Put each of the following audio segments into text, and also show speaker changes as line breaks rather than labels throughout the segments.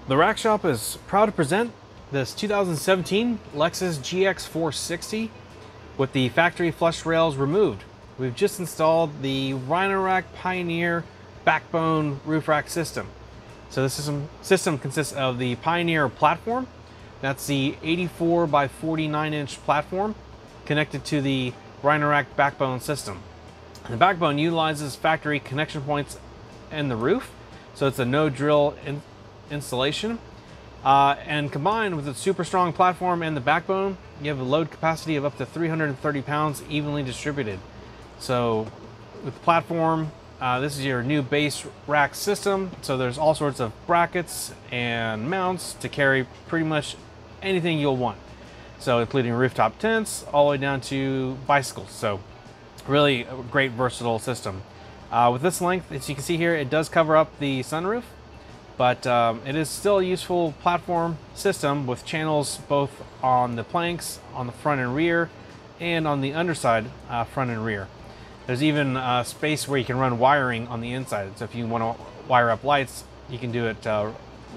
The Rack Shop is proud to present this 2017 Lexus GX 460 with the factory flush rails removed. We've just installed the Rhino-Rack Pioneer backbone roof rack system. So this system consists of the Pioneer platform. That's the 84 by 49 inch platform connected to the Rhino-Rack backbone system. The backbone utilizes factory connection points in the roof, so it's a no drill installation. And combined with the super strong platform and the backbone, you have a load capacity of up to 330 pounds evenly distributed. So with the platform, this is your new base rack system. So there's all sorts of brackets and mounts to carry pretty much anything you'll want. So including rooftop tents all the way down to bicycles. So really a great versatile system. With this length, as you can see here, it does cover up the sunroof, but it is still a useful platform system with channels both on the planks, on the front and rear, and on the underside, front and rear. There's even space where you can run wiring on the inside. So if you want to wire up lights, you can do it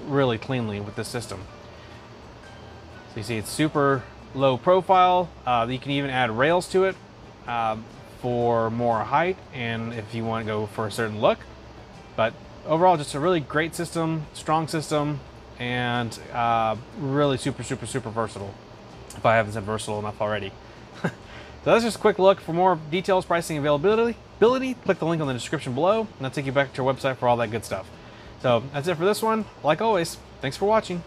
really cleanly with this system. So you see it's super low profile. You can even add rails to it for more height and if you want to go for a certain look. But overall, just a really great system, strong system, and really super versatile, if I haven't said versatile enough already. So that's just a quick look. For more details, pricing, availability, click the link on the description below, and that'll take you back to our website for all that good stuff. So that's it for this one. Like always, thanks for watching.